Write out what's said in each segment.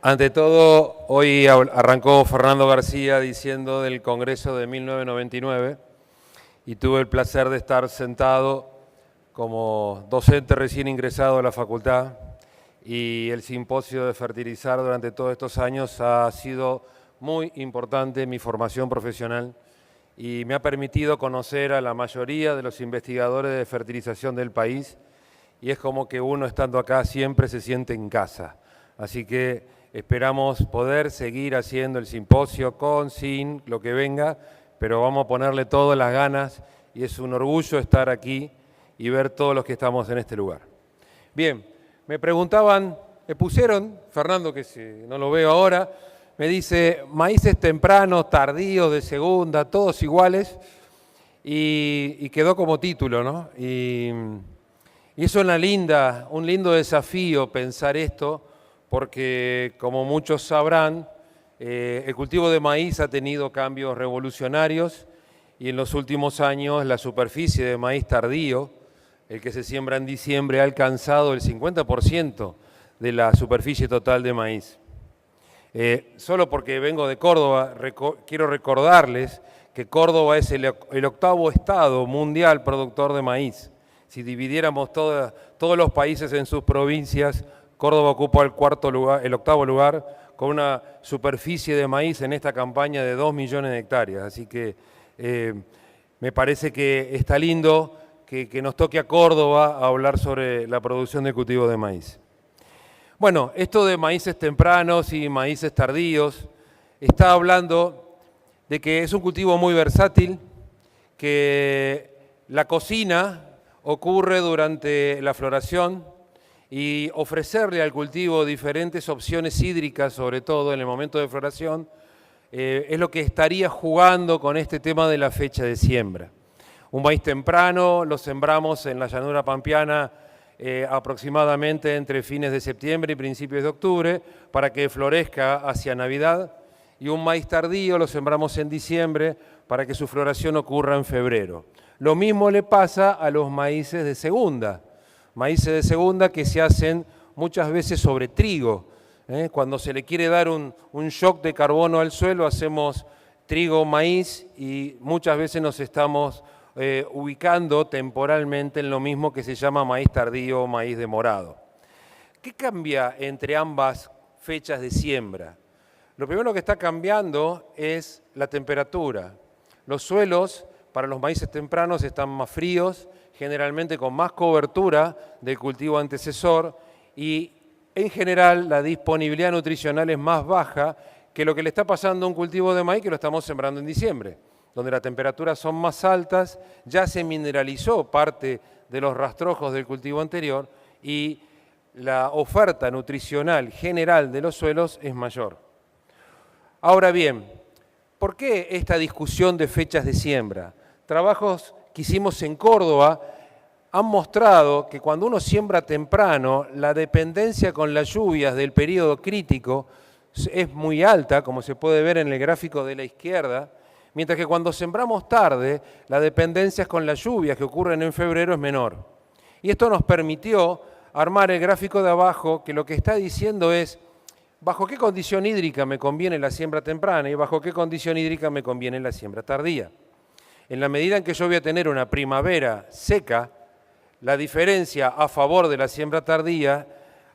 Ante todo, hoy arrancó Fernando García diciendo del Congreso de 1999 y tuve el placer de estar sentado como docente recién ingresado a la facultad, y el simposio de fertilizar durante todos estos años ha sido muy importante en mi formación profesional y me ha permitido conocer a la mayoría de los investigadores de fertilización del país, y es como que uno estando acá siempre se siente en casa. Así que esperamos poder seguir haciendo el simposio con, sin, lo que venga, pero vamos a ponerle todas las ganas y es un orgullo estar aquí y ver todos los que estamos en este lugar. Bien, me preguntaban, me pusieron, Fernando, que no lo veo ahora, me dice maíces tempranos, tardíos, de segunda, todos iguales, y quedó como título, ¿no? Y es un lindo desafío pensar esto, porque como muchos sabrán, el cultivo de maíz ha tenido cambios revolucionarios y en los últimos años la superficie de maíz tardío, el que se siembra en diciembre, ha alcanzado el 50% de la superficie total de maíz. Solo porque vengo de Córdoba, quiero recordarles que Córdoba es el octavo estado mundial productor de maíz. Si dividiéramos todos los países en sus provincias, Córdoba ocupa el octavo lugar, con una superficie de maíz en esta campaña de 2 millones de hectáreas. Así que me parece que está lindo que nos toque a Córdoba a hablar sobre la producción de cultivo de maíz. Bueno, esto de maíces tempranos y maíces tardíos está hablando de que es un cultivo muy versátil, que la cocina ocurre durante la floración, y ofrecerle al cultivo diferentes opciones hídricas, sobre todo en el momento de floración, es lo que estaría jugando con este tema de la fecha de siembra. Un maíz temprano lo sembramos en la llanura pampeana aproximadamente entre fines de septiembre y principios de octubre para que florezca hacia Navidad, y un maíz tardío lo sembramos en diciembre para que su floración ocurra en febrero. Lo mismo le pasa a los maíces de segunda. Maíces de segunda que se hacen muchas veces sobre trigo. Cuando se le quiere dar un shock de carbono al suelo, hacemos trigo, maíz, y muchas veces nos estamos ubicando temporalmente en lo mismo que se llama maíz tardío o maíz demorado. ¿Qué cambia entre ambas fechas de siembra? Lo primero que está cambiando es la temperatura. Los suelos para los maíces tempranos están más fríos, generalmente con más cobertura del cultivo antecesor, y en general la disponibilidad nutricional es más baja que lo que le está pasando a un cultivo de maíz que lo estamos sembrando en diciembre, donde las temperaturas son más altas, ya se mineralizó parte de los rastrojos del cultivo anterior y la oferta nutricional general de los suelos es mayor. Ahora bien, ¿por qué esta discusión de fechas de siembra? Trabajos que hicimos en Córdoba han mostrado que cuando uno siembra temprano, la dependencia con las lluvias del periodo crítico es muy alta, como se puede ver en el gráfico de la izquierda, mientras que cuando sembramos tarde, la dependencia con las lluvias que ocurren en febrero es menor. Y esto nos permitió armar el gráfico de abajo, que lo que está diciendo es bajo qué condición hídrica me conviene la siembra temprana y bajo qué condición hídrica me conviene la siembra tardía. En la medida en que yo voy a tener una primavera seca, la diferencia a favor de la siembra tardía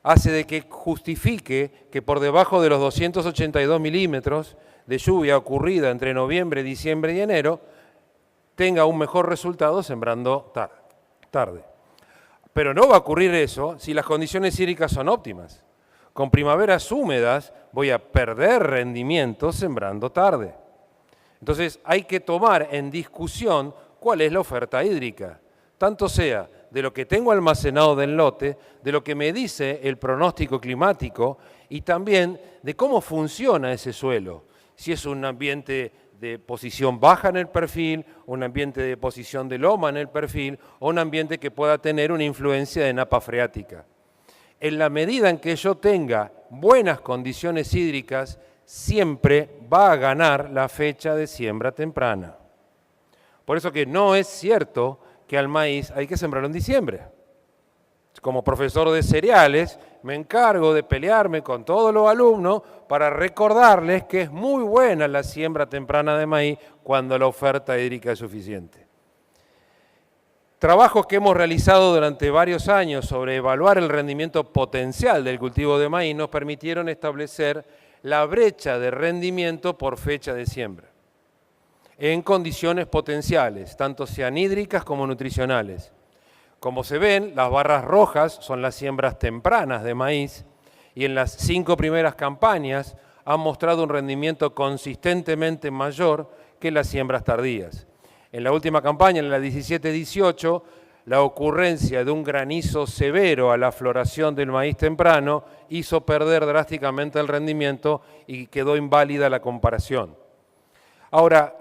hace de que justifique que por debajo de los 282 milímetros de lluvia ocurrida entre noviembre, diciembre y enero, tenga un mejor resultado sembrando tarde. Pero no va a ocurrir eso si las condiciones hídricas son óptimas. Con primaveras húmedas voy a perder rendimiento sembrando tarde. Entonces hay que tomar en discusión cuál es la oferta hídrica, tanto sea de lo que tengo almacenado del lote, de lo que me dice el pronóstico climático y también de cómo funciona ese suelo. Si es un ambiente de posición baja en el perfil, un ambiente de posición de loma en el perfil o un ambiente que pueda tener una influencia de napa freática. En la medida en que yo tenga buenas condiciones hídricas, siempre va a ganar la fecha de siembra temprana. Por eso que no es cierto que al maíz hay que sembrarlo en diciembre. como profesor de cereales, me encargo de pelearme con todos los alumnos para recordarles que es muy buena la siembra temprana de maíz cuando la oferta hídrica es suficiente. Trabajos que hemos realizado durante varios años sobre evaluar el rendimiento potencial del cultivo de maíz nos permitieron establecer la brecha de rendimiento por fecha de siembra, en condiciones potenciales, tanto sean hídricas como nutricionales. Como se ven, las barras rojas son las siembras tempranas de maíz y en las 5 primeras campañas han mostrado un rendimiento consistentemente mayor que las siembras tardías. En la última campaña, en la 17-18, la ocurrencia de un granizo severo a la floración del maíz temprano hizo perder drásticamente el rendimiento y quedó inválida la comparación. Ahora,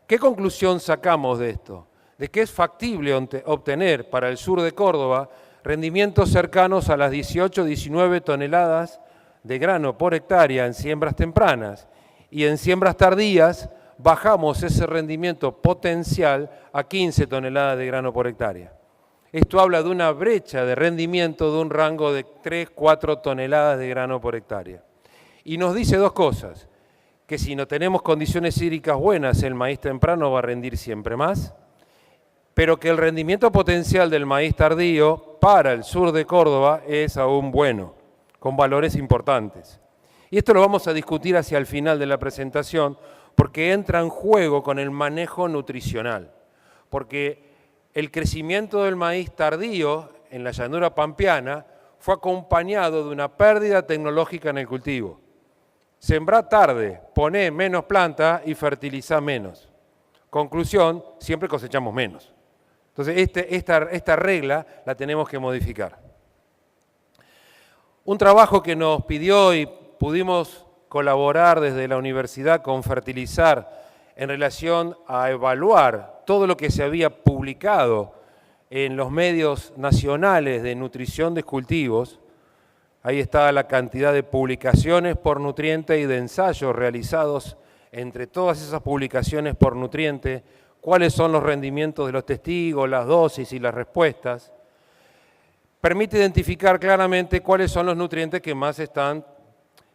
¿qué conclusión sacamos de esto? De que es factible obtener para el sur de Córdoba rendimientos cercanos a las 18-19 toneladas de grano por hectárea en siembras tempranas y en siembras tardías bajamos ese rendimiento potencial a 15 toneladas de grano por hectárea. Esto habla de una brecha de rendimiento de un rango de 3-4 toneladas de grano por hectárea. Y nos dice dos cosas, que si no tenemos condiciones hídricas buenas, el maíz temprano va a rendir siempre más, pero que el rendimiento potencial del maíz tardío para el sur de Córdoba es aún bueno, con valores importantes. Y esto lo vamos a discutir hacia el final de la presentación, porque entra en juego con el manejo nutricional, porque el crecimiento del maíz tardío en la llanura pampeana fue acompañado de una pérdida tecnológica en el cultivo. Sembrá tarde, poné menos planta y fertilizá menos. Conclusión, siempre cosechamos menos. Entonces, esta regla la tenemos que modificar. Un trabajo que nos pidió y pudimos colaborar desde la universidad con Fertilizar en relación a evaluar todo lo que se había publicado en los medios nacionales de nutrición de cultivos. Ahí está la cantidad de publicaciones por nutriente y de ensayos realizados entre todas esas publicaciones por nutriente, cuáles son los rendimientos de los testigos, las dosis y las respuestas. Permite identificar claramente cuáles son los nutrientes que más están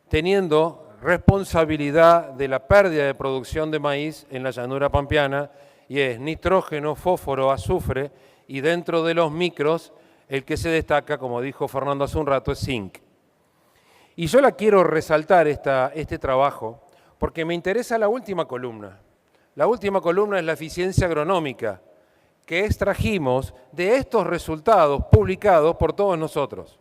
teniendo responsabilidad de la pérdida de producción de maíz en la llanura pampeana, y es nitrógeno, fósforo, azufre, y dentro de los micros, el que se destaca, como dijo Fernando hace un rato, es zinc. Y yo la quiero resaltar este trabajo, porque me interesa la última columna. La última columna es la eficiencia agronómica, que extrajimos de estos resultados publicados por todos nosotros.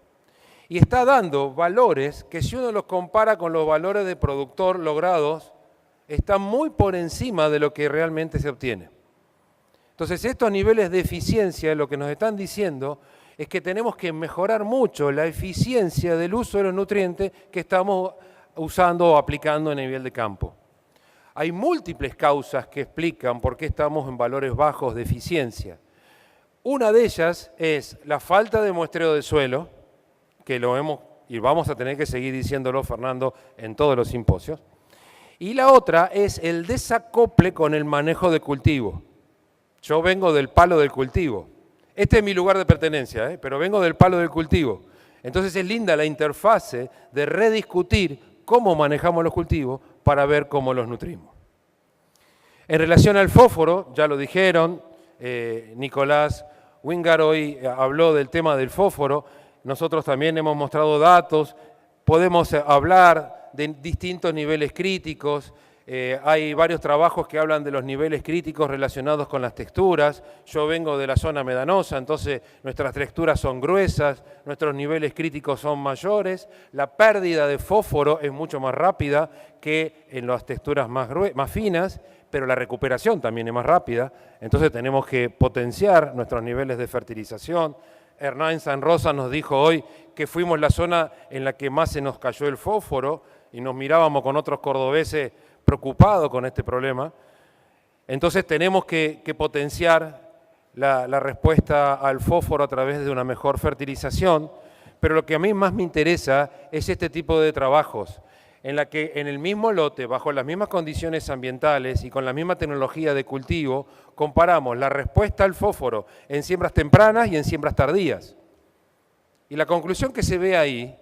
Y está dando valores que si uno los compara con los valores de productor logrados, están muy por encima de lo que realmente se obtiene. Entonces, estos niveles de eficiencia, lo que nos están diciendo es que tenemos que mejorar mucho la eficiencia del uso de los nutrientes que estamos usando o aplicando a nivel de campo. Hay múltiples causas que explican por qué estamos en valores bajos de eficiencia. Una de ellas es la falta de muestreo de suelo, que lo hemos y vamos a tener que seguir diciéndolo, Fernando, en todos los simposios. Y la otra es el desacople con el manejo de cultivo. Yo vengo del palo del cultivo. Este es mi lugar de pertenencia, pero vengo del palo del cultivo. Entonces es linda la interfase de rediscutir cómo manejamos los cultivos para ver cómo los nutrimos. En relación al fósforo, ya lo dijeron, Nicolás Wingard hoy habló del tema del fósforo. Nosotros también hemos mostrado datos, podemos hablar de distintos niveles críticos, hay varios trabajos que hablan de los niveles críticos relacionados con las texturas. Yo vengo de la zona medanosa, entonces nuestras texturas son gruesas, nuestros niveles críticos son mayores, la pérdida de fósforo es mucho más rápida que en las texturas más finas, pero la recuperación también es más rápida, entonces tenemos que potenciar nuestros niveles de fertilización. Hernán San Rosa nos dijo hoy que fuimos la zona en la que más se nos cayó el fósforo y nos mirábamos con otros cordobeses preocupados con este problema. Entonces tenemos que potenciar la respuesta al fósforo a través de una mejor fertilización, pero lo que a mí más me interesa es este tipo de trabajos en la que en el mismo lote, bajo las mismas condiciones ambientales y con la misma tecnología de cultivo, comparamos la respuesta al fósforo en siembras tempranas y en siembras tardías. Y la conclusión que se ve ahí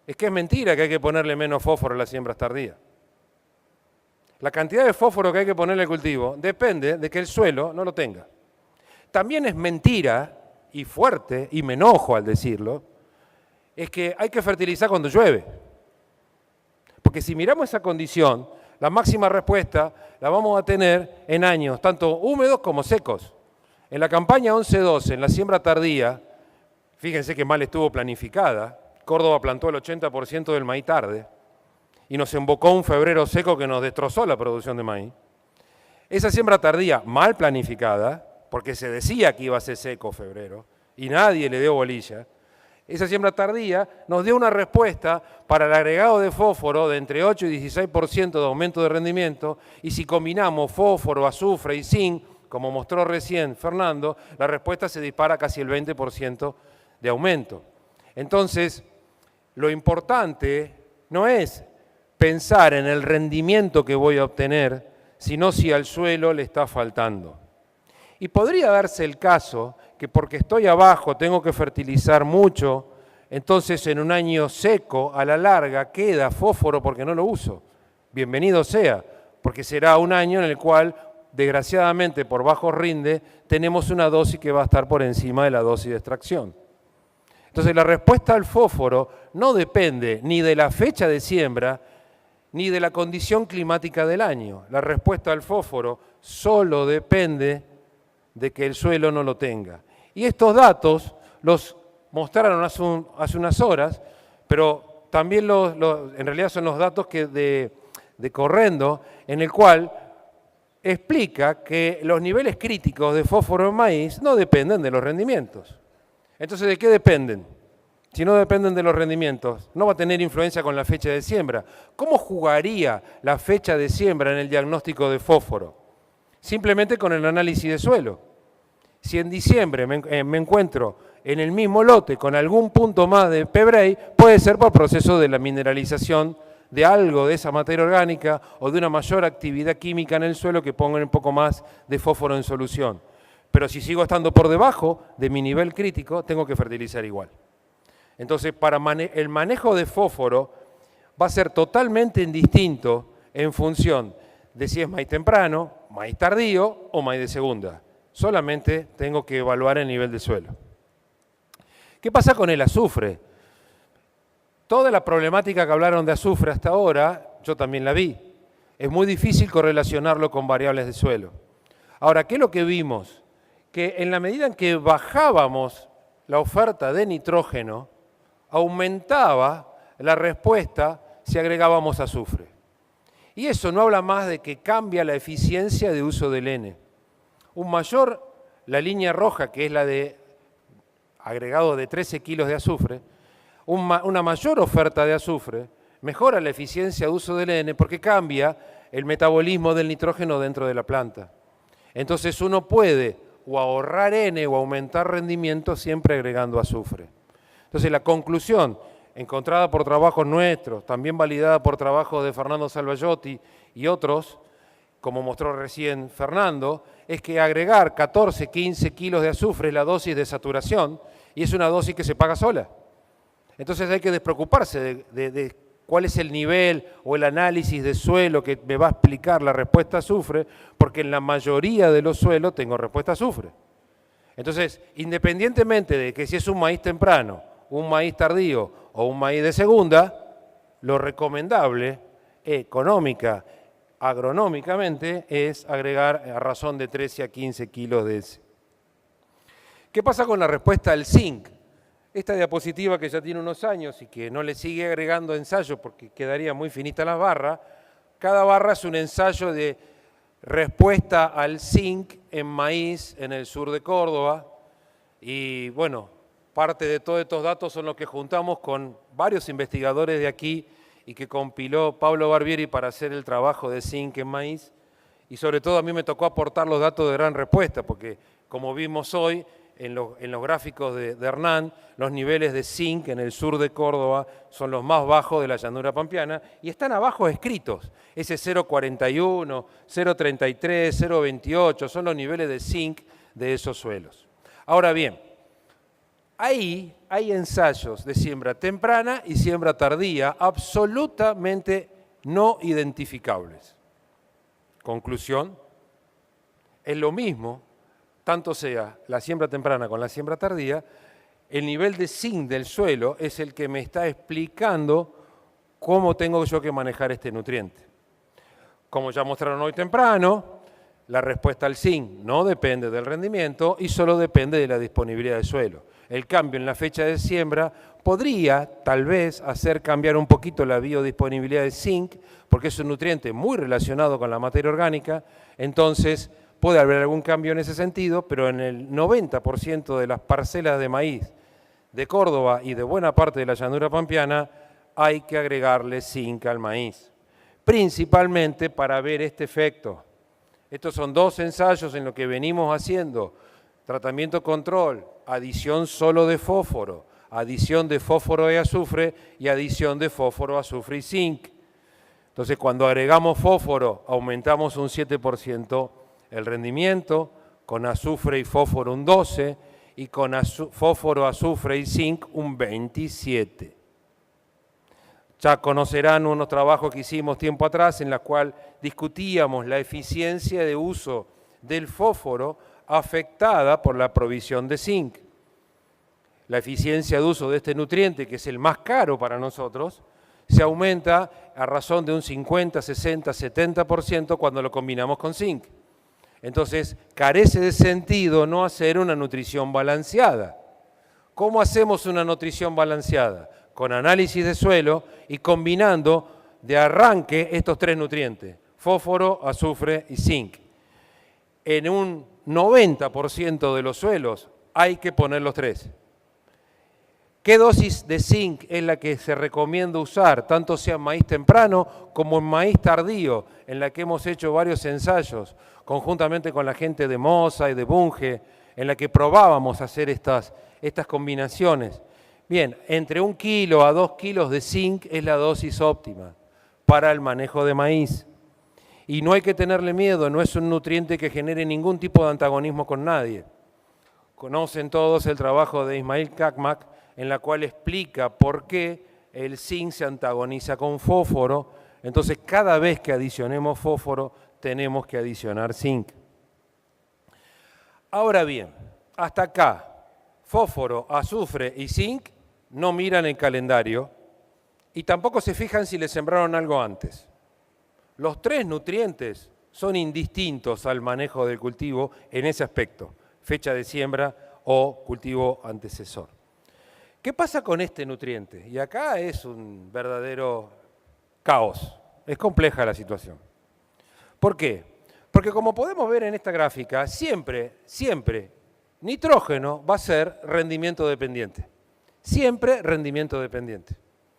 es que es mentira que hay que ponerle menos fósforo a las siembras tardías. La cantidad de fósforo que hay que ponerle al cultivo depende de que el suelo no lo tenga. También es mentira, y fuerte, y me enojo al decirlo, es que hay que fertilizar cuando llueve. Porque si miramos esa condición, la máxima respuesta la vamos a tener en años tanto húmedos como secos. En la campaña 11-12, en la siembra tardía, fíjense que mal estuvo planificada, Córdoba plantó el 80% del maíz tarde y nos embocó un febrero seco que nos destrozó la producción de maíz. Esa siembra tardía mal planificada, porque se decía que iba a ser seco febrero y nadie le dio bolilla, esa siembra tardía nos dio una respuesta para el agregado de fósforo de entre 8 y 16% de aumento de rendimiento, y si combinamos fósforo, azufre y zinc, como mostró recién Fernando, la respuesta se dispara casi el 20% de aumento. Entonces, lo importante no es pensar en el rendimiento que voy a obtener, sino si al suelo le está faltando. Y podría darse el caso que porque estoy abajo tengo que fertilizar mucho, entonces en un año seco, a la larga, queda fósforo porque no lo uso. Bienvenido sea, porque será un año en el cual, desgraciadamente, por bajo rinde, tenemos una dosis que va a estar por encima de la dosis de extracción. Entonces la respuesta al fósforo no depende ni de la fecha de siembra, ni de la condición climática del año. La respuesta al fósforo solo depende de que el suelo no lo tenga. Y estos datos los mostraron hace unas horas, pero también en realidad son los datos de Correndo, en el cual explica que los niveles críticos de fósforo en maíz no dependen de los rendimientos. Entonces, ¿de qué dependen? Si no dependen de los rendimientos, no va a tener influencia con la fecha de siembra. ¿Cómo jugaría la fecha de siembra en el diagnóstico de fósforo? Simplemente con el análisis de suelo. Si en diciembre me encuentro en el mismo lote con algún punto más de P-Bray, puede ser por proceso de la mineralización de algo de esa materia orgánica o de una mayor actividad química en el suelo que ponga un poco más de fósforo en solución. Pero si sigo estando por debajo de mi nivel crítico, tengo que fertilizar igual. Entonces, el manejo de fósforo va a ser totalmente indistinto en función de si es maíz temprano, maíz tardío o maíz de segunda. Solamente tengo que evaluar el nivel de suelo. ¿Qué pasa con el azufre? Toda la problemática que hablaron de azufre hasta ahora, yo también la vi. Es muy difícil correlacionarlo con variables de suelo. Ahora, ¿qué es lo que vimos? Que en la medida en que bajábamos la oferta de nitrógeno, aumentaba la respuesta si agregábamos azufre. Y eso no habla más de que cambia la eficiencia de uso del N. La línea roja, que es la de agregado de 13 kilos de azufre, una mayor oferta de azufre mejora la eficiencia de uso del N porque cambia el metabolismo del nitrógeno dentro de la planta. Entonces uno puede o ahorrar N o aumentar rendimiento siempre agregando azufre. Entonces la conclusión, encontrada por trabajos nuestros, también validada por trabajos de Fernando Salvayotti y otros, como mostró recién Fernando, es que agregar 14, 15 kilos de azufre es la dosis de saturación y es una dosis que se paga sola. Entonces hay que despreocuparse de cuál es el nivel o el análisis de suelo que me va a explicar la respuesta a azufre, porque en la mayoría de los suelos tengo respuesta a azufre. Entonces, independientemente de que si es un maíz temprano, un maíz tardío o un maíz de segunda, lo recomendable económica, agronómicamente, es agregar a razón de 13 a 15 kilos de ese. ¿Qué pasa con la respuesta al zinc? Esta diapositiva que ya tiene unos años y que no le sigue agregando ensayos porque quedaría muy finita la barra, cada barra es un ensayo de respuesta al zinc en maíz en el sur de Córdoba y bueno, parte de todos estos datos son los que juntamos con varios investigadores de aquí y que compiló Pablo Barbieri para hacer el trabajo de zinc en maíz y sobre todo a mí me tocó aportar los datos de gran respuesta porque como vimos hoy en los gráficos de Hernán, los niveles de zinc en el sur de Córdoba son los más bajos de la llanura pampeana y están abajo escritos. Ese 0,41, 0,33, 0,28 son los niveles de zinc de esos suelos. Ahora bien, ahí hay ensayos de siembra temprana y siembra tardía absolutamente no identificables. Conclusión, es lo mismo, tanto sea la siembra temprana con la siembra tardía, el nivel de zinc del suelo es el que me está explicando cómo tengo yo que manejar este nutriente. Como ya mostraron hoy temprano, la respuesta al zinc no depende del rendimiento y solo depende de la disponibilidad del suelo. El cambio en la fecha de siembra podría, tal vez, hacer cambiar un poquito la biodisponibilidad del zinc, porque es un nutriente muy relacionado con la materia orgánica, entonces puede haber algún cambio en ese sentido, pero en el 90% de las parcelas de maíz de Córdoba y de buena parte de la llanura pampeana hay que agregarle zinc al maíz, principalmente para ver este efecto. Estos son dos ensayos en lo que venimos haciendo: tratamiento control, adición solo de fósforo, adición de fósforo y azufre y adición de fósforo, azufre y zinc. Entonces, cuando agregamos fósforo, aumentamos un 7% el rendimiento, con azufre y fósforo un 12%, y con fósforo, azufre y zinc un 27%. Ya conocerán unos trabajos que hicimos tiempo atrás en los cuales discutíamos la eficiencia de uso del fósforo afectada por la provisión de zinc. La eficiencia de uso de este nutriente, que es el más caro para nosotros, se aumenta a razón de un 50, 60, 70% cuando lo combinamos con zinc. Entonces, carece de sentido no hacer una nutrición balanceada. ¿Cómo hacemos una nutrición balanceada? Con análisis de suelo y combinando de arranque estos tres nutrientes: fósforo, azufre y zinc. En un 90% de los suelos hay que poner los tres. ¿Qué dosis de zinc es la que se recomienda usar, tanto sea en maíz temprano como en maíz tardío, en la que hemos hecho varios ensayos, conjuntamente con la gente de Mosa y de Bunge, en la que probábamos hacer estas combinaciones? Bien, entre 1 kilo a 2 kilos de zinc es la dosis óptima para el manejo de maíz. Y no hay que tenerle miedo, no es un nutriente que genere ningún tipo de antagonismo con nadie. Conocen todos el trabajo de Ismail Kakmak, en la cual explica por qué el zinc se antagoniza con fósforo. Entonces, cada vez que adicionemos fósforo, tenemos que adicionar zinc. Ahora bien, hasta acá, fósforo, azufre y zinc no miran el calendario y tampoco se fijan si le sembraron algo antes. Los tres nutrientes son indistintos al manejo del cultivo en ese aspecto: fecha de siembra o cultivo antecesor. ¿Qué pasa con este nutriente? Y acá es un verdadero caos, es compleja la situación. ¿Por qué? Porque como podemos ver en esta gráfica, siempre nitrógeno va a ser rendimiento dependiente. Siempre rendimiento dependiente.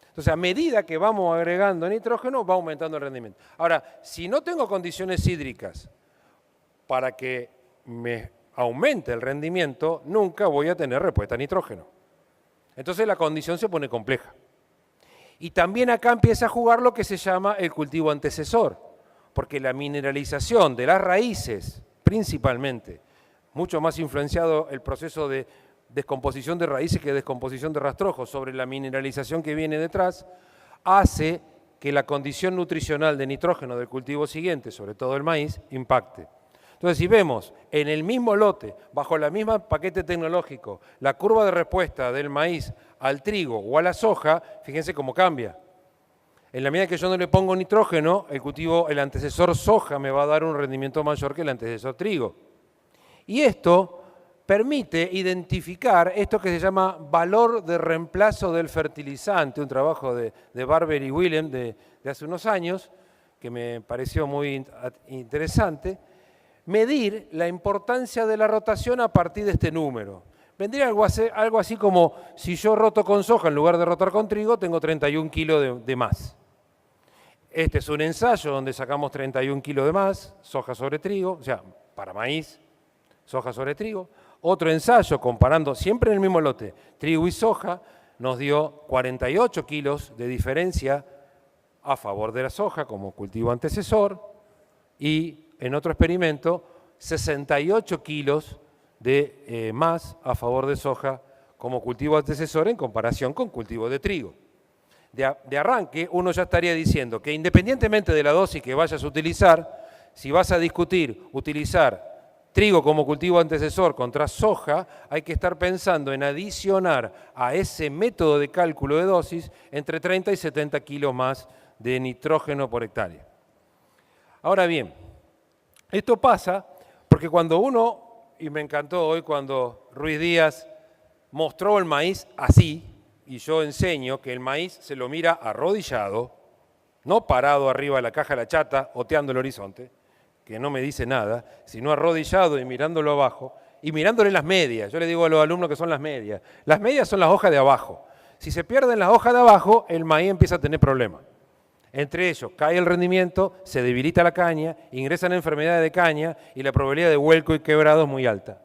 Entonces, a medida que vamos agregando nitrógeno, va aumentando el rendimiento. Ahora, si no tengo condiciones hídricas para que me aumente el rendimiento, nunca voy a tener respuesta a nitrógeno. Entonces, la condición se pone compleja. Y también acá empieza a jugar lo que se llama el cultivo antecesor, porque la mineralización de las raíces, principalmente, mucho más influenciado el proceso de descomposición de raíces que descomposición de rastrojos sobre la mineralización que viene detrás, hace que la condición nutricional de nitrógeno del cultivo siguiente, sobre todo el maíz, impacte. Entonces, si vemos en el mismo lote, bajo el mismo paquete tecnológico, la curva de respuesta del maíz al trigo o a la soja, fíjense cómo cambia. En la medida que yo no le pongo nitrógeno, el antecesor soja me va a dar un rendimiento mayor que el antecesor trigo. Y esto permite identificar esto que se llama valor de reemplazo del fertilizante, un trabajo de Barber y Willem de hace unos años, que me pareció muy interesante, medir la importancia de la rotación a partir de este número. Vendría algo así como, si yo roto con soja en lugar de rotar con trigo, tengo 31 kilos de más. Este es un ensayo donde sacamos 31 kilos de más, soja sobre trigo, o sea, para maíz, soja sobre trigo. Otro ensayo comparando, siempre en el mismo lote, trigo y soja, nos dio 48 kilos de diferencia a favor de la soja como cultivo antecesor y en otro experimento 68 kilos de más a favor de soja como cultivo antecesor en comparación con cultivo de trigo. De arranque, uno ya estaría diciendo que independientemente de la dosis que vayas a utilizar, si vas a discutir utilizar trigo como cultivo antecesor contra soja, hay que estar pensando en adicionar a ese método de cálculo de dosis entre 30 y 70 kilos más de nitrógeno por hectárea. Ahora bien, esto pasa porque cuando uno, y me encantó hoy cuando Ruiz Díaz mostró el maíz así, y yo enseño que el maíz se lo mira arrodillado, no parado arriba de la caja de la chata, oteando el horizonte, que no me dice nada, sino arrodillado y mirándolo abajo, y mirándole las medias. Yo le digo a los alumnos que son las medias. Las medias son las hojas de abajo. Si se pierden las hojas de abajo, el maíz empieza a tener problemas. Entre ellos, cae el rendimiento, se debilita la caña, ingresan enfermedades de caña y la probabilidad de vuelco y quebrado es muy alta.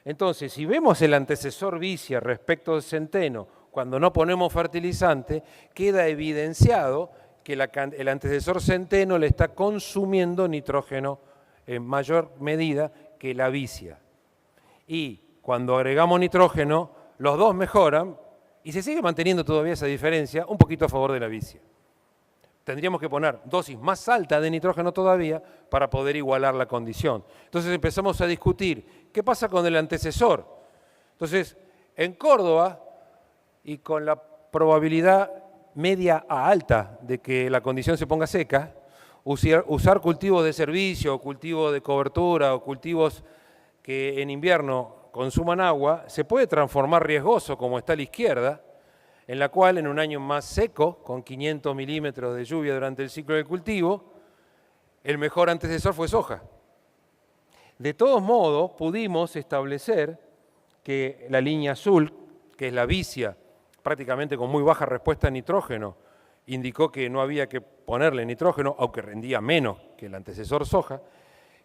Entonces, si vemos el antecesor vicia respecto del centeno, cuando no ponemos fertilizante, queda evidenciado que el antecesor centeno le está consumiendo nitrógeno en mayor medida que la vicia. Y cuando agregamos nitrógeno, los dos mejoran y se sigue manteniendo todavía esa diferencia un poquito a favor de la vicia. Tendríamos que poner dosis más alta de nitrógeno todavía para poder igualar la condición. Entonces empezamos a discutir, ¿qué pasa con el antecesor? Entonces, en Córdoba, y con la probabilidad media a alta de que la condición se ponga seca, usar cultivos de servicio, cultivos de cobertura o cultivos que en invierno consuman agua, se puede transformar riesgoso, como está a la izquierda, en la cual en un año más seco, con 500 milímetros de lluvia durante el ciclo de cultivo, el mejor antecesor fue soja. De todos modos, pudimos establecer que la línea azul, que es la vicia, prácticamente con muy baja respuesta a nitrógeno, indicó que no había que ponerle nitrógeno, aunque rendía menos que el antecesor soja,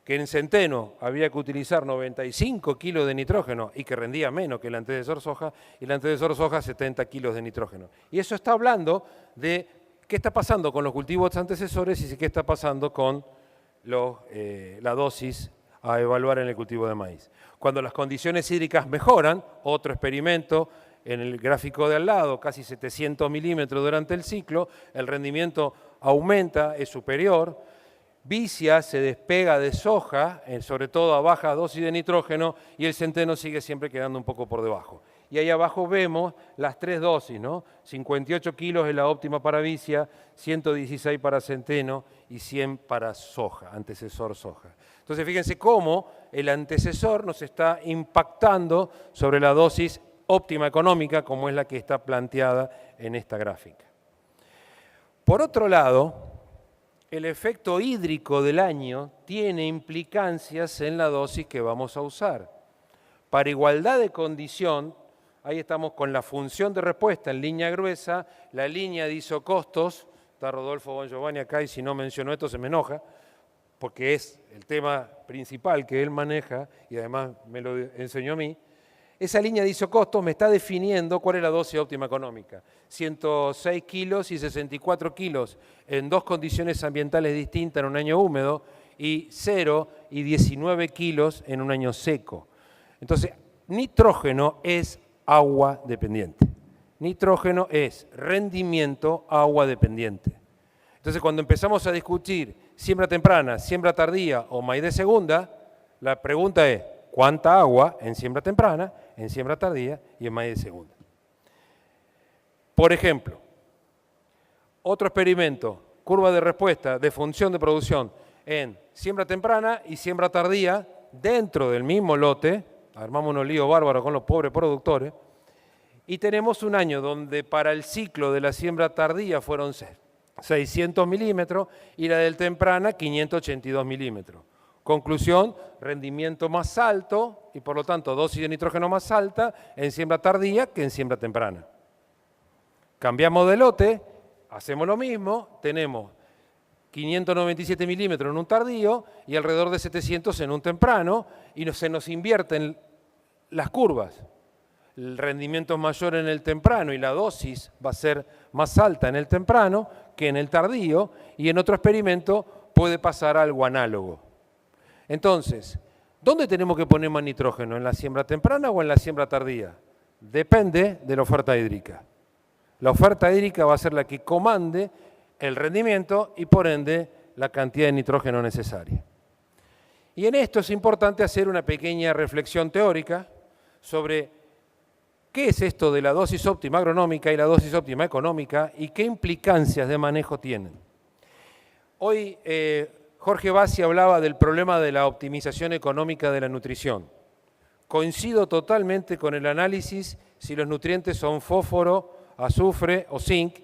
que en centeno había que utilizar 95 kilos de nitrógeno y que rendía menos que el antecesor soja, y el antecesor soja 70 kilos de nitrógeno. Y eso está hablando de qué está pasando con los cultivos antecesores y qué está pasando con la dosis a evaluar en el cultivo de maíz. Cuando las condiciones hídricas mejoran, otro experimento en el gráfico de al lado, casi 700 milímetros durante el ciclo, el rendimiento aumenta, es superior. Vicia se despega de soja, sobre todo a baja dosis de nitrógeno, y el centeno sigue siempre quedando un poco por debajo. Y ahí abajo vemos las tres dosis, ¿no? 58 kilos es la óptima para vicia, 116 para centeno y 100 para soja, antecesor soja. Entonces fíjense cómo el antecesor nos está impactando sobre la dosis óptima económica, como es la que está planteada en esta gráfica. Por otro lado, el efecto hídrico del año tiene implicancias en la dosis que vamos a usar. Para igualdad de condición, ahí estamos con la función de respuesta en línea gruesa, la línea de isocostos, está Rodolfo Bongiovanni acá y si no menciono esto se me enoja, porque es el tema principal que él maneja y además me lo enseñó a mí. Esa línea de isocostos me está definiendo cuál es la dosis óptima económica. 106 kilos y 64 kilos en dos condiciones ambientales distintas en un año húmedo y 0 y 19 kilos en un año seco. Entonces, nitrógeno es agua dependiente. Nitrógeno es rendimiento agua dependiente. Entonces, cuando empezamos a discutir siembra temprana, siembra tardía o maíz de segunda, la pregunta es, ¿cuánta agua en siembra temprana, en siembra tardía y en maíz de segunda? Por ejemplo, otro experimento, curva de respuesta de función de producción en siembra temprana y siembra tardía dentro del mismo lote, armamos unos líos bárbaros con los pobres productores, y tenemos un año donde para el ciclo de la siembra tardía fueron 600 milímetros y la del temprana 582 milímetros. Conclusión, rendimiento más alto y por lo tanto dosis de nitrógeno más alta en siembra tardía que en siembra temprana. Cambiamos de lote, hacemos lo mismo, tenemos 597 milímetros en un tardío y alrededor de 700 en un temprano y se nos invierten las curvas. El rendimiento es mayor en el temprano y la dosis va a ser más alta en el temprano que en el tardío y en otro experimento puede pasar algo análogo. Entonces, ¿dónde tenemos que poner más nitrógeno? ¿En la siembra temprana o en la siembra tardía? depende de la oferta hídrica. La oferta hídrica va a ser la que comande el rendimiento y por ende la cantidad de nitrógeno necesaria. Y en esto es importante hacer una pequeña reflexión teórica sobre qué es esto de la dosis óptima agronómica y la dosis óptima económica y qué implicancias de manejo tienen. Hoy Jorge Bassi hablaba del problema de la optimización económica de la nutrición. Coincido totalmente con el análisis si los nutrientes son fósforo, azufre o zinc,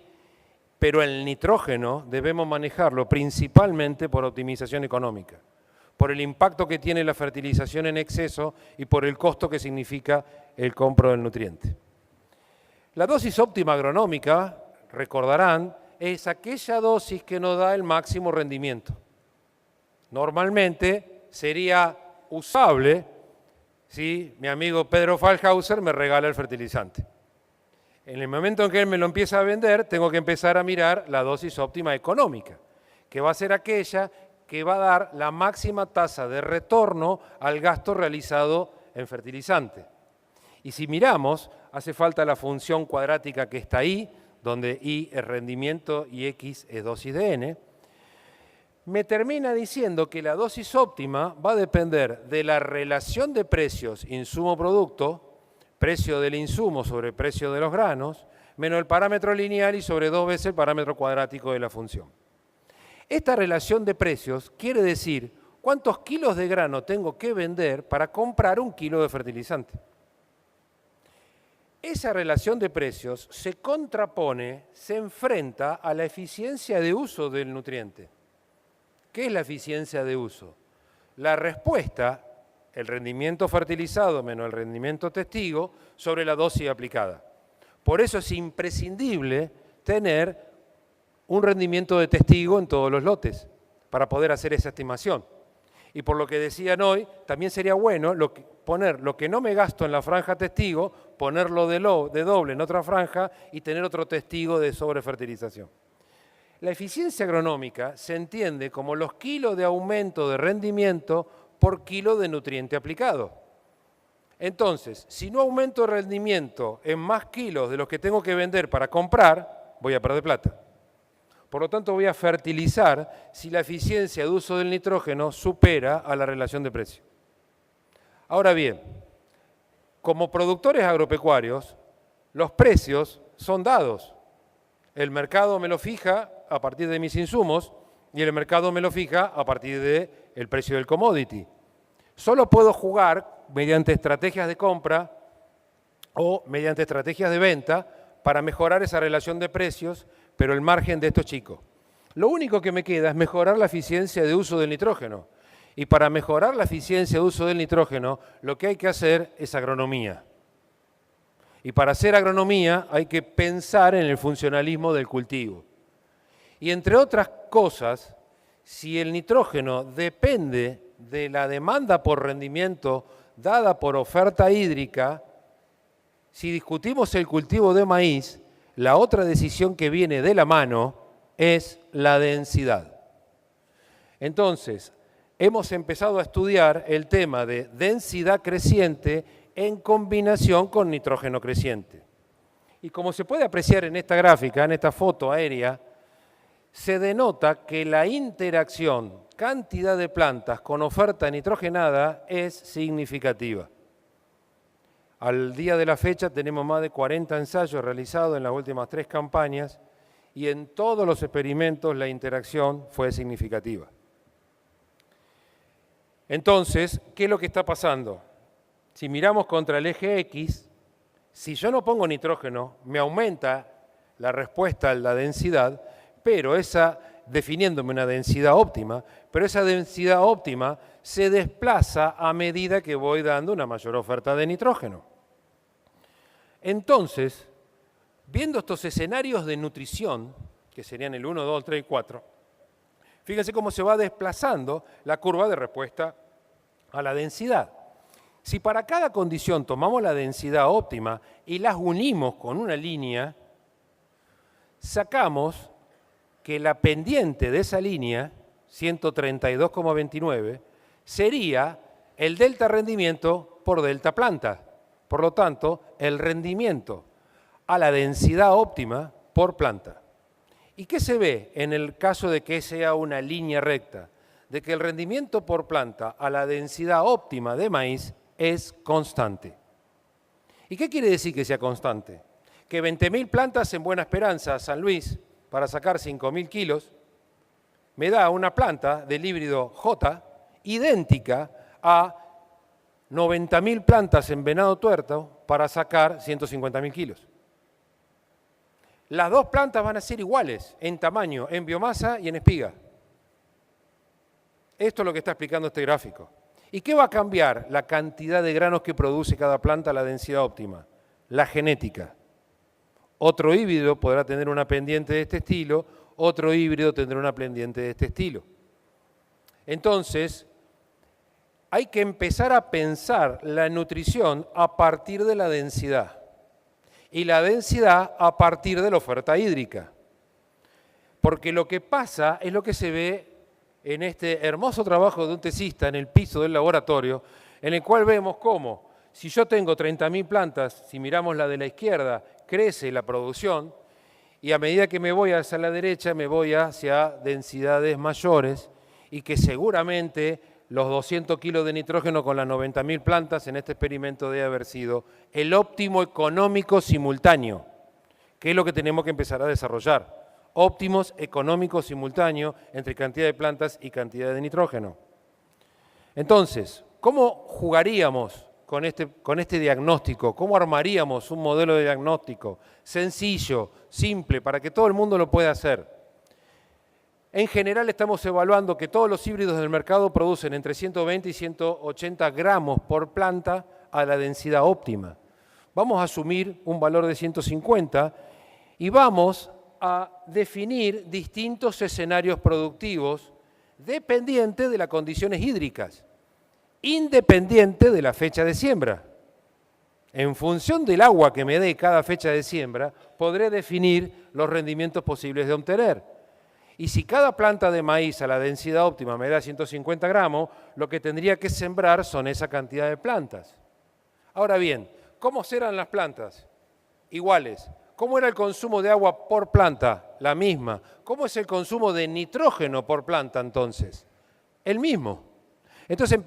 pero el nitrógeno debemos manejarlo principalmente por optimización económica, por el impacto que tiene la fertilización en exceso y por el costo que significa el compro del nutriente. La dosis óptima agronómica, recordarán, es aquella dosis que nos da el máximo rendimiento. Normalmente sería usable si mi amigo Pedro Fallhauser me regala el fertilizante. En el momento en que él me lo empieza a vender, tengo que empezar a mirar la dosis óptima económica, que va a ser aquella que va a dar la máxima tasa de retorno al gasto realizado en fertilizante. Y si miramos, hace falta la función cuadrática que está ahí, donde I es rendimiento y X es dosis de N, me termina diciendo que la dosis óptima va a depender de la relación de precios insumo-producto, precio del insumo sobre precio de los granos, menos el parámetro lineal y sobre 2 veces el parámetro cuadrático de la función. Esta relación de precios quiere decir cuántos kilos de grano tengo que vender para comprar 1 kilo de fertilizante. Esa relación de precios se contrapone, se enfrenta a la eficiencia de uso del nutriente. ¿Qué es la eficiencia de uso? La respuesta, el rendimiento fertilizado menos el rendimiento testigo, sobre la dosis aplicada. Por eso es imprescindible tener un rendimiento de testigo en todos los lotes para poder hacer esa estimación. Y por lo que decían hoy, también sería bueno poner lo que no me gasto en la franja testigo, ponerlo de doble en otra franja y tener otro testigo de sobrefertilización. La eficiencia agronómica se entiende como los kilos de aumento de rendimiento por kilo de nutriente aplicado. Entonces, si no aumento el rendimiento en más kilos de los que tengo que vender para comprar, voy a perder plata. Por lo tanto, voy a fertilizar si la eficiencia de uso del nitrógeno supera a la relación de precio. Ahora bien, como productores agropecuarios, los precios son dados. El mercado me lo fija a partir de mis insumos y el mercado me lo fija a partir del precio del commodity. Solo puedo jugar mediante estrategias de compra o mediante estrategias de venta para mejorar esa relación de precios, pero el margen de esto es chico. Lo único que me queda es mejorar la eficiencia de uso del nitrógeno. Y para mejorar la eficiencia de uso del nitrógeno, lo que hay que hacer es agronomía. Y para hacer agronomía hay que pensar en el funcionalismo del cultivo. Y entre otras cosas, si el nitrógeno depende de la demanda por rendimiento dada por oferta hídrica, si discutimos el cultivo de maíz, la otra decisión que viene de la mano es la densidad. Entonces, hemos empezado a estudiar el tema de densidad creciente en combinación con nitrógeno creciente. Y como se puede apreciar en esta gráfica, en esta foto aérea, se denota que la interacción cantidad de plantas con oferta nitrogenada es significativa. Al día de la fecha tenemos más de 40 ensayos realizados en las últimas 3 campañas y en todos los experimentos la interacción fue significativa. Entonces, ¿qué es lo que está pasando? Si miramos contra el eje X, si yo no pongo nitrógeno, me aumenta la respuesta a la densidad, pero definiéndome una densidad óptima, pero esa densidad óptima se desplaza a medida que voy dando una mayor oferta de nitrógeno. Entonces, viendo estos escenarios de nutrición, que serían el 1, 2, 3 y 4, fíjense cómo se va desplazando la curva de respuesta a la densidad. Si para cada condición tomamos la densidad óptima y las unimos con una línea, sacamos que la pendiente de esa línea, 132,29, sería el delta rendimiento por delta planta, por lo tanto, el rendimiento a la densidad óptima por planta. ¿Y qué se ve en el caso de que sea una línea recta? De que el rendimiento por planta a la densidad óptima de maíz es constante. ¿Y qué quiere decir que sea constante? Que 20.000 plantas en Buena Esperanza, San Luis, para sacar 5.000 kilos, me da una planta del híbrido J idéntica a 90.000 plantas en Venado Tuerto para sacar 150.000 kilos. Las dos plantas van a ser iguales en tamaño, en biomasa y en espiga. Esto es lo que está explicando este gráfico. ¿Y qué va a cambiar la cantidad de granos que produce cada planta a la densidad óptima? La genética. Otro híbrido podrá tener una pendiente de este estilo, otro híbrido tendrá una pendiente de este estilo. Entonces, hay que empezar a pensar la nutrición a partir de la densidad y la densidad a partir de la oferta hídrica. Porque lo que pasa es lo que se ve en este hermoso trabajo de un tesista en el piso del laboratorio, en el cual vemos cómo, si yo tengo 30.000 plantas, si miramos la de la izquierda, crece la producción, y a medida que me voy hacia la derecha, me voy hacia densidades mayores, y que seguramente los 200 kilos de nitrógeno con las 90.000 plantas en este experimento debe haber sido el óptimo económico simultáneo, que es lo que tenemos que empezar a desarrollar. Óptimos económicos simultáneos entre cantidad de plantas y cantidad de nitrógeno. Entonces, ¿cómo jugaríamos con este diagnóstico? ¿Cómo armaríamos un modelo de diagnóstico sencillo, simple, para que todo el mundo lo pueda hacer? En general estamos evaluando que todos los híbridos del mercado producen entre 120 y 180 gramos por planta a la densidad óptima. Vamos a asumir un valor de 150 y vamos a definir distintos escenarios productivos dependientes de las condiciones hídricas, independiente de la fecha de siembra. En función del agua que me dé cada fecha de siembra, podré definir los rendimientos posibles de obtener. Y si cada planta de maíz a la densidad óptima me da 150 gramos, lo que tendría que sembrar son esa cantidad de plantas. Ahora bien, ¿cómo serán las plantas? Iguales. ¿Cómo era el consumo de agua por planta? La misma. ¿Cómo es el consumo de nitrógeno por planta entonces? El mismo. Entonces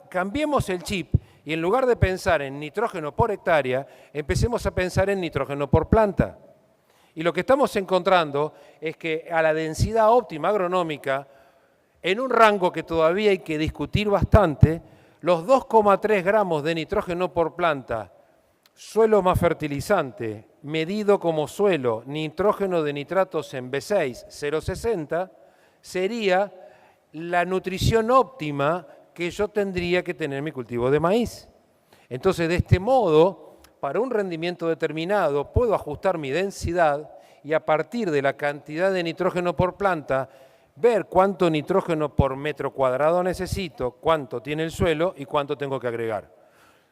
cambiemos el chip y en lugar de pensar en nitrógeno por hectárea, empecemos a pensar en nitrógeno por planta. Y lo que estamos encontrando es que a la densidad óptima agronómica, en un rango que todavía hay que discutir bastante, los 2,3 gramos de nitrógeno por planta, suelo más fertilizante, medido como suelo, nitrógeno de nitratos en B6, 0,60, sería la nutrición óptima que yo tendría que tener en mi cultivo de maíz. Entonces, de este modo, para un rendimiento determinado, puedo ajustar mi densidad y a partir de la cantidad de nitrógeno por planta, ver cuánto nitrógeno por metro cuadrado necesito, cuánto tiene el suelo y cuánto tengo que agregar.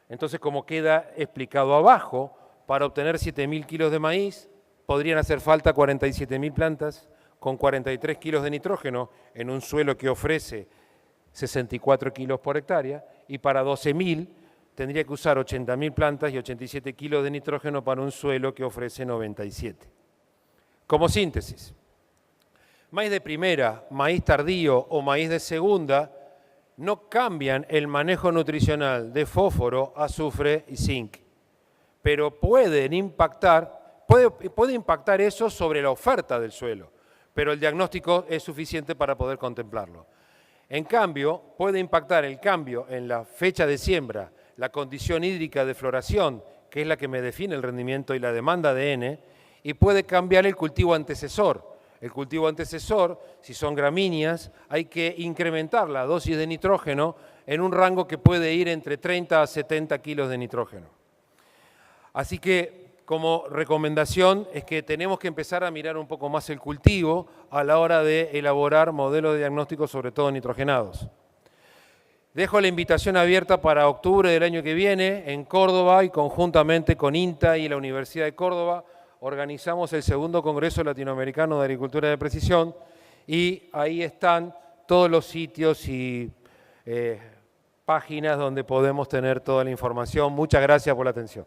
Entonces, como queda explicado abajo, para obtener 7.000 kilos de maíz, podrían hacer falta 47.000 plantas con 43 kilos de nitrógeno en un suelo que ofrece 64 kilos por hectárea, y para 12.000 tendría que usar 80.000 plantas y 87 kilos de nitrógeno para un suelo que ofrece 97. Como síntesis, maíz de primera, maíz tardío o maíz de segunda no cambian el manejo nutricional de fósforo, azufre y zinc, pero puede impactar eso sobre la oferta del suelo, pero el diagnóstico es suficiente para poder contemplarlo. En cambio, puede impactar el cambio en la fecha de siembra, la condición hídrica de floración, que es la que me define el rendimiento y la demanda de N, y puede cambiar el cultivo antecesor. El cultivo antecesor, si son gramíneas, hay que incrementar la dosis de nitrógeno en un rango que puede ir entre 30 a 70 kilos de nitrógeno. Así que, como recomendación, es que tenemos que empezar a mirar un poco más el cultivo a la hora de elaborar modelos de diagnóstico, sobre todo nitrogenados. Dejo la invitación abierta para octubre del año que viene en Córdoba y conjuntamente con INTA y la Universidad de Córdoba organizamos el segundo Congreso Latinoamericano de Agricultura de Precisión y ahí están todos los sitios y páginas donde podemos tener toda la información. Muchas gracias por la atención.